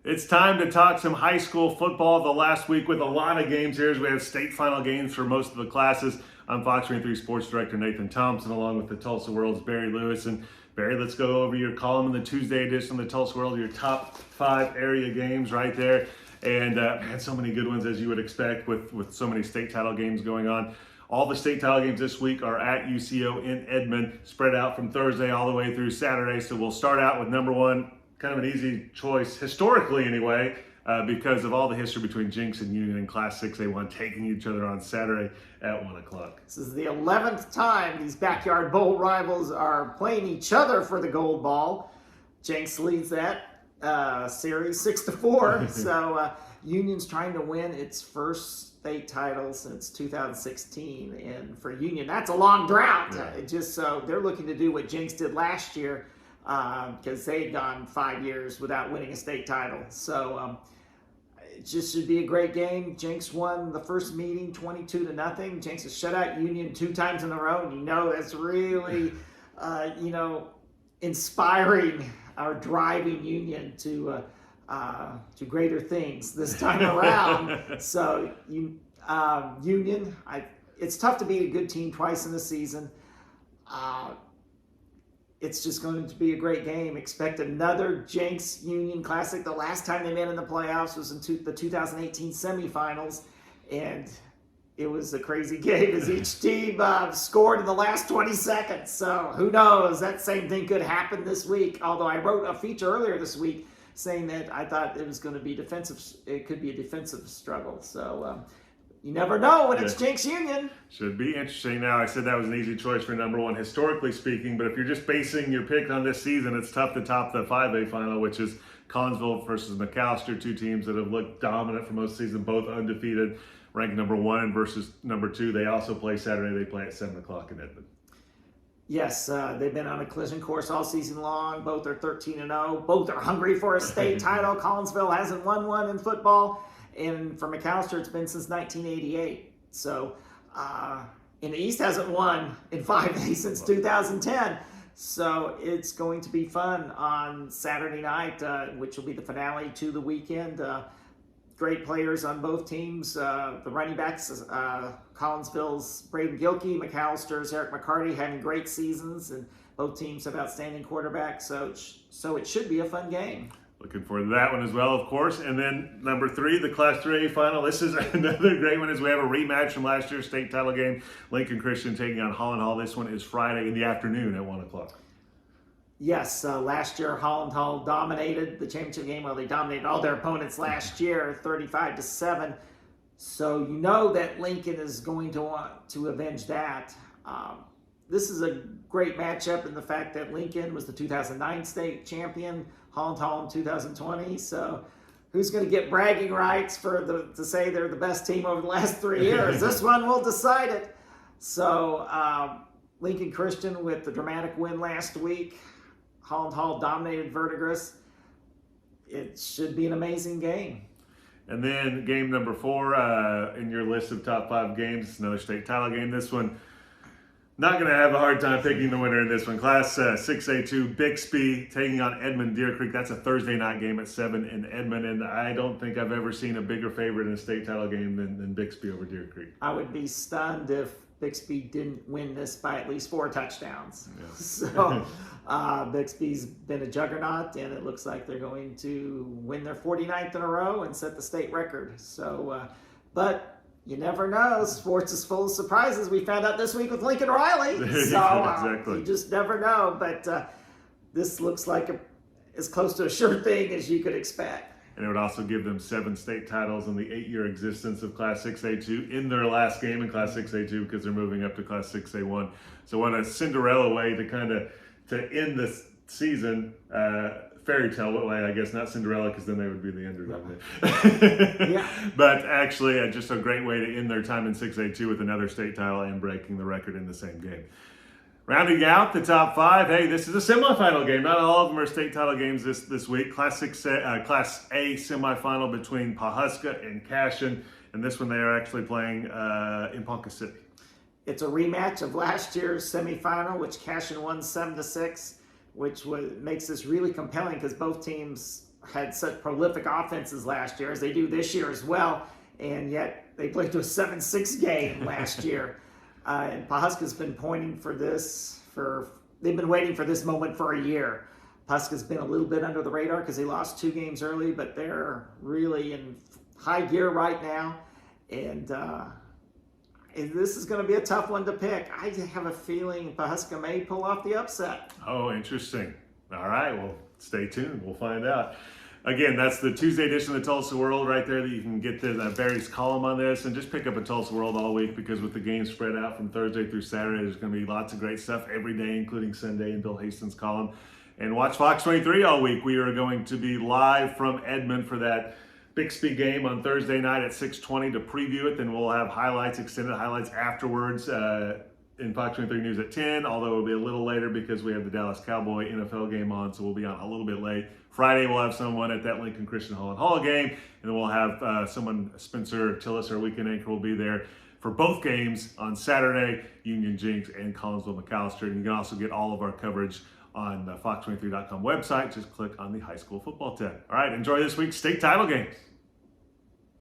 It's time to talk some high school football. The last week with a lot of games here as we have state final games for most of the classes. I'm Fox 23 Sports Director Nathan Thompson, along with the Tulsa World's Barry Lewis. And Barry, let's go over your column in the Tuesday edition of the Tulsa World, your top 5 area games right there. And had so many good ones as you would expect with so many state title games going on. All the state title games this week are at UCO in Edmond, spread out from Thursday all the way through Saturday. So we'll start out with number one. Kind of an easy choice, historically anyway, because of all the history between Jinx and Union in Class 6A1 taking each other on Saturday at 1 o'clock. This is the 11th time these backyard bowl rivals are playing each other for the gold ball. Jinx leads that series 6-4. So Union's trying to win its first state title since 2016. And for Union, that's a long drought. Yeah. Just so they're looking to do what Jinx did last year, because they had gone 5 years without winning a state title. So it just should be a great game. Jinx won the first meeting 22-0. Jinx has shut out Union 2 times in a row, and that's really, inspiring or driving Union to greater things this time around. So Union, it's tough to beat a good team twice in the season. It's just going to be a great game. Expect another Jinx Union Classic. The last time they met in the playoffs was in the 2018 SemiFinals, and it was a crazy game as each team scored in the last 20 seconds. So who knows? That same thing could happen this week. Although I wrote a feature earlier this week saying that I thought it was going to be defensive. It could be a defensive struggle. So you never know when it's Jinx Union. Should be interesting. Now, I said that was an easy choice for number one, historically speaking, but if you're just basing your pick on this season, it's tough to top the 5A final, which is Collinsville versus McAllister, 2 teams that have looked dominant for most of the season, both undefeated, ranked number 1 versus number 2. They also play Saturday. They play at 7 o'clock in Edmond. Yes, they've been on a collision course all season long. Both are 13-0. Both are hungry for a state title. Collinsville hasn't won one in football. And for McAllister, it's been since 1988. So, in the East hasn't won in 5A since 2010. So it's going to be fun on Saturday night, which will be the finale to the weekend. Great players on both teams. The running backs, Collinsville's Braden Gilkey, McAllister's Eric McCarty, having great seasons, and both teams have outstanding quarterbacks. So it should be a fun game. Looking forward to that one as well, of course. And then number 3, the Class 3A final. This is another great one as we have a rematch from last year's state title game. Lincoln Christian taking on Holland Hall. This one is Friday in the afternoon at 1 o'clock. Yes, last year Holland Hall dominated the championship game. Well, they dominated all their opponents last year, 35-7. So you know that Lincoln is going to want to avenge that. This is a great matchup in the fact that Lincoln was the 2009 state champion, Holland Hall in 2020. So who's going to get bragging rights to say they're the best team over the last 3 years? This one will decide it. So Lincoln Christian with the dramatic win last week. Holland Hall dominated Verdigris. It should be an amazing game. And then game number 4 in your list of top 5 games, another state title game. This one, not going to have a hard time picking the winner in this one. Class 6A2, Bixby taking on Edmond Deer Creek. That's a Thursday night game at 7 in Edmond, and I don't think I've ever seen a bigger favorite in a state title game than Bixby over Deer Creek. I would be stunned if Bixby didn't win this by at least 4 touchdowns. Yeah. So Bixby's been a juggernaut, and it looks like they're going to win their 49th in a row and set the state record. So, but you never know. Sports is full of surprises. We found out this week with Lincoln Riley. So exactly. You just never know. But this looks like as close to a sure thing as you could expect. And it would also give them 7 state titles in the 8-year existence of Class 6A2 in their last game in Class 6A2 because they're moving up to Class 6A1. So what a Cinderella way to end this season, fairy tale way, I guess, not Cinderella because then they would be the underdog. Yeah. But actually just a great way to end their time in 6A2 with another state title and breaking the record in the same game. Rounding out the top 5, hey, this is a semifinal game. Not all of them are state title games this week. Class A semifinal between Pawhuska and Cashion, and this one they are actually playing in Ponca City. It's a rematch of last year's semifinal, which Cashion won 7-6, which makes this really compelling because both teams had such prolific offenses last year, as they do this year as well, and yet they played to a 7-6 game last year. And Pawhuska's been pointing for this they've been waiting for this moment for a year. Pawhuska's been a little bit under the radar because they lost 2 games early, but they're really in high gear right now. And this is going to be a tough one to pick. I have a feeling Pawhuska may pull off the upset. Oh, interesting. All right, well, stay tuned. We'll find out. Again, that's the Tuesday edition of the Tulsa World right there that you can get Barry's column on this, and just pick up a Tulsa World all week, because with the games spread out from Thursday through Saturday, there's going to be lots of great stuff every day, including Sunday and Bill Hastings' column. And watch Fox 23 all week. We are going to be live from Edmond for that Bixby game on Thursday night at 6:20 to preview it. Then we'll have highlights, extended highlights afterwards in Fox 23 News at 10, although it'll be a little later because we have the Dallas Cowboy NFL game on, so we'll be on a little bit late. Friday, we'll have someone at that Lincoln Christian Hall game, and then we'll have someone, Spencer Tillis, our weekend anchor, will be there for both games on Saturday, Union, Jinx, and Collinsville McAllister. And you can also get all of our coverage on the Fox23.com website. Just click on the high school football tab. All right, enjoy this week's state title games.